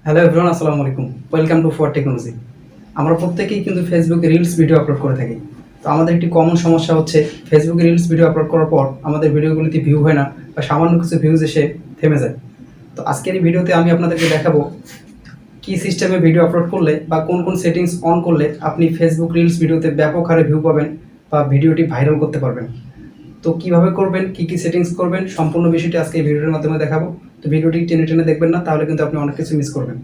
Hello everyone, আসসালামু আলাইকুম। Welcome to Fuad technology. আমরা প্রত্যেকেই কিন্তু ফেসবুকে রিলস ভিডিও আপলোড করে থাকি। তো আমাদের একটি কমন সমস্যা হচ্ছে ফেসবুকে রিলস ভিডিও আপলোড করার পর আমাদের ভিডিওগুলিতে ভিউ হয় না বা সামান্য কিছু ভিউজ এসে থেমে যায়। তো আজকের এই ভিডিওতে আমি আপনাদেরকে দেখাবো কী সিস্টেমে ভিডিও আপলোড করলে বা কোন কোন সেটিংস অন করলে আপনি ফেসবুক রিলস ভিডিওতে ব্যাপক হারে ভিউ পাবেন বা ভিডিওটি ভাইরাল করতে পারবেন। তো কীভাবে করবেন, কী কী সেটিংস করবেন, সম্পূর্ণ বিষয়টি আজকে এই ভিডিওর মাধ্যমে দেখাবো। তো ভিডিওটি টেনে টেনে দেখবেন না, তাহলে কিন্তু আপনি অনেক কিছু মিস করবেন।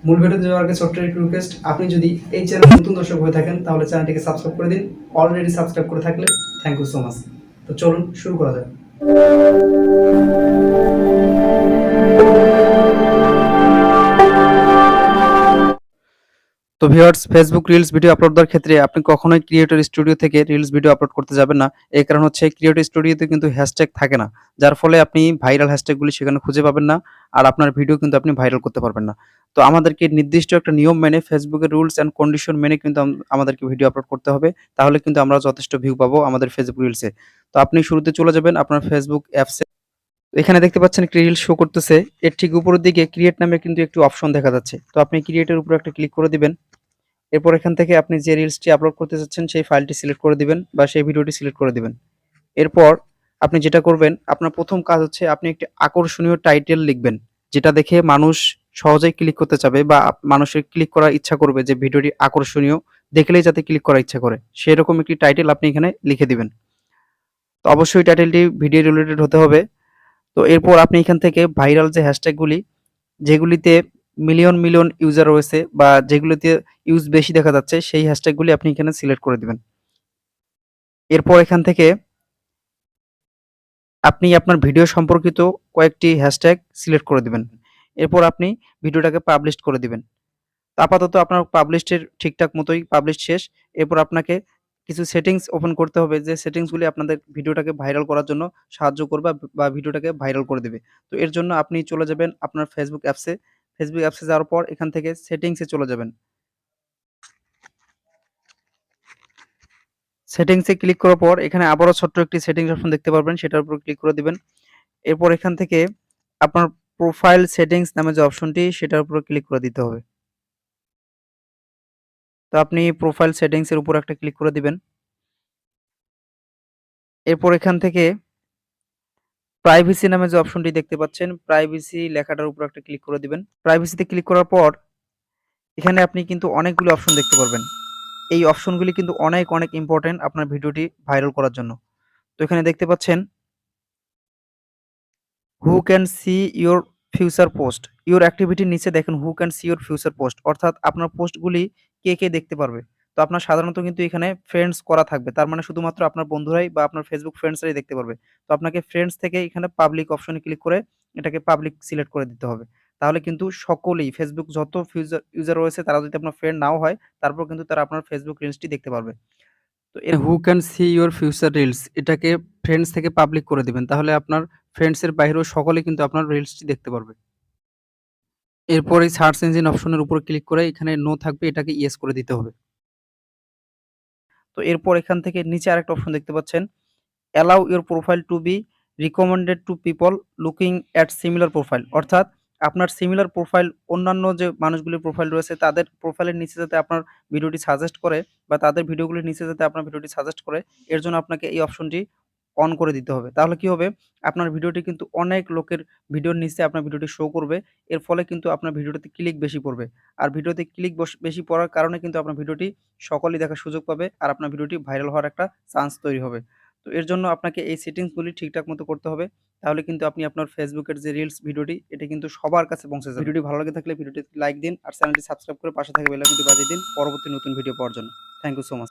মূল ভিডিওতে যাওয়ার আগে ছোট্ট একটি রিকোয়েস্ট, আপনি যদি এই চ্যানেলে নতুন দর্শক হয়ে থাকেন তাহলে চ্যানেলটিকে সাবস্ক্রাইব করে দিন। অলরেডি সাবস্ক্রাইব করে থাকলে থ্যাংক ইউ সো মাচ। তো চলুন শুরু করা যাক। তো viewers, Facebook reels video upload দেওয়ার ক্ষেত্রে আপনি কখনোই ক্রিয়েটর স্টুডিও থেকে রিলস ভিডিও আপলোড করতে যাবেন না। এর কারণ হচ্ছে ক্রিয়েটর স্টুডিওতে কিন্তু হ্যাশট্যাগ থাকে না, যার ফলে আপনি ভাইরাল হ্যাশট্যাগুলি সেখানে খুঁজে পাবেন না, আর আপনার ভিডিও কিন্তু আপনি ভাইরাল করতে পারবেন না। তো আমাদেরকে নির্দিষ্ট একটা নিয়ম মেনে ফেসবুকের রুলস অ্যান্ড কন্ডিশন মেনে কিন্তু আমাদেরকে ভিডিও আপলোড করতে হবে, তাহলে কিন্তু আমরা যথেষ্ট ভিউ পাবো আমাদের ফেসবুক রিলসে। তো আপনি শুরুতে চলে যাবেন আপনার ফেসবুক অ্যাপসে। এখানে দেখতে পাচ্ছেন একটি রিল শো করতেছে, এর ঠিক উপরের দিকে ক্রিয়েট নামে কিন্তু একটি অপশন দেখা যাচ্ছে। তো আপনি ক্রিয়েটের উপরে একটা ক্লিক করে দিবেন। এরপর এখান থেকে আপনি যে রিলসটি আপলোড করতে চাচ্ছেন সেই ফাইলটি সিলেক্ট করে দিবেন বা সেই ভিডিওটি সিলেক্ট করে দিবেন। এরপর আপনি যেটা করবেন, আপনার প্রথম কাজ হচ্ছে আপনি একটি আকর্ষণীয় টাইটেল লিখবেন, যেটা দেখে মানুষ সহজেই ক্লিক করতে চাবে বা মানুষের ক্লিক করার ইচ্ছা করবে, যে ভিডিওটি আকর্ষণীয়, দেখলেই যাতে ক্লিক করার ইচ্ছা করে সেরকম একটি টাইটেল আপনি এখানে লিখে দিবেন। তো অবশ্যই টাইটেলটি ভিডিও রিলেটেড হতে হবে। তো এরপর আপনি এখান থেকে ভাইরাল যে হ্যাশট্যাগুলি, যেগুলিতে মিলিয়ন মিলিয়ন ইউজার রয়েছে বা যেগুলোতে ইউজ বেশি দেখা যাচ্ছে, সেই হ্যাশট্যাগুলি আপনি এখানে সিলেক্ট করে দিবেন। এরপর এখান থেকে আপনি আপনার ভিডিও সম্পর্কিত কয়েকটি হ্যাশট্যাগ সিলেক্ট করে দিবেন। এরপর আপনি ভিডিওটাকে পাবলিশ করে দিবেন। তো আপাতত আপনার পাবলিশের ঠিকঠাক মতোই পাবলিশ শেষ। এরপর আপনাকে কিছু সেটিংস ওপেন করতে হবে, যে সেটিংসগুলি আপনাদের ভিডিওটাকে ভাইরাল করার জন্য সাহায্য করবে বা ভিডিওটাকে ভাইরাল করে দেবে। তো এর জন্য আপনি চলে যাবেন আপনার ফেসবুক অ্যাপসে। ফেসবুক অ্যাপসে যাওয়ার পর এখান থেকে সেটিংসে চলে যাবেন। সেটিংসে ক্লিক করার পর এখানে আবারও ছোট্ট একটি সেটিংস অপশন দেখতে পারবেন, সেটার উপর ক্লিক করে দিবেন। এরপর এখান থেকে আপনার প্রোফাইল সেটিংস নামে যে অপশনটি, সেটার উপর ক্লিক করে দিতে হবে। তো আপনি প্রোফাইল সেটিংস এর উপর একটা ক্লিক করে দিবেন। এরপর এখান থেকে প্রাইভেসি নামে যে অপশনটি দেখতে পাচ্ছেন, প্রাইভেসি লেখাটার উপর একটা ক্লিক করে দিবেন। প্রাইভেসিতে ক্লিক করার পর এখানে আপনি কিন্তু অনেকগুলো অপশন দেখতে পারবেন। এই অপশনগুলি কিন্তু অনেক অনেক ইম্পর্টেন্ট আপনার ভিডিওটি ভাইরাল করার জন্য। তো এখানে দেখতে পাচ্ছেন who can see your future post, your অ্যাক্টিভিটির নিচে দেখেন who can see your future post, অর্থাৎ আপনার পোস্টগুলি কে কে দেখতে পারবে। তো আপনার সাধারণত কিন্তু এখানে ফ্রেন্ডস করা থাকবে, তার মানে শুধুমাত্র আপনার বন্ধুরাই বা আপনার ফেসবুক ফ্রেন্ডসরাই দেখতে পারবে। তো আপনাকে ফ্রেন্ডস থেকে এখানে পাবলিক অপশনে ক্লিক করে এটাকে পাবলিক সিলেক্ট করে দিতে হবে। তাহলে কিন্তু সকলেই, ফেসবুক যত ইউজার রয়েছে, তারা যদি আপনার ফ্রেন্ড নাও হয়, তারপর কিন্তু তারা আপনার ফেসবুক রিলসটি দেখতে পারবে। তো হু can see your future reels, এটাকে ফ্রেন্ডস থেকে পাবলিক করে দিবেন, তাহলে আপনার ফ্রেন্ডস এর বাইরেও সকলে কিন্তু আপনার রিলসটি দেখতে পারবে। এরপর এই সার্চ ইঞ্জিন অপশনের উপর ক্লিক করে এখানে নো থাকবে, এটাকে ইয়েস করে দিতে হবে। তো এরপর এখান থেকে নিচে আরেকটা অপশন দেখতে পাচ্ছেন, allow your profile to be recommended to people looking at similar profile, অর্থাৎ আপনার সিমিলার প্রোফাইল, অন্যান্য যে মানুষগুলির প্রোফাইল রয়েছে তাদের প্রোফাইলের নিচে যাতে আপনার ভিডিওটি সাজেস্ট করে বা তাদের ভিডিওগুলির নিচে যাতে আপনার ভিডিওটি সাজেস্ট করে, এর জন্য আপনাকে এই অপশনটি অন করে দিতে হবে। তাহলে কি হবে, আপনার ভিডিওটি কিন্তু অনেক লোকের ভিডিওর নিচে আপনার ভিডিওটি শো করবে। এর ফলে কিন্তু আপনার ভিডিওটিতে ক্লিক বেশি পড়বে। আর ভিডিওতে ক্লিক বেশি পড়ার কারণে কিন্তু আপনার ভিডিওটি সকলেই দেখার সুযোগ পাবে, আর আপনার ভিডিওটি ভাইরাল হওয়ার একটা চান্স তৈরি হবে। তো এর জন্য আপনাকে এই সেটিংসগুলি ঠিকঠাক মতো করতে হবে। তাহলে কিন্তু আপনি আপনার ফেসবুকের যে রিলস ভিডিওটি, এটা কিন্তু সবার কাছে পৌঁছে যাবে। ভিডিওটি ভালো লাগে থাকলে ভিডিওটি লাইক দিন আর চ্যানেলটি সাবস্ক্রাইব করে পাশে থাকা বেল আইকনটি বাজিয়ে দিন পরবর্তী নতুন ভিডিও পাওয়ার জন্য। Thank you so much.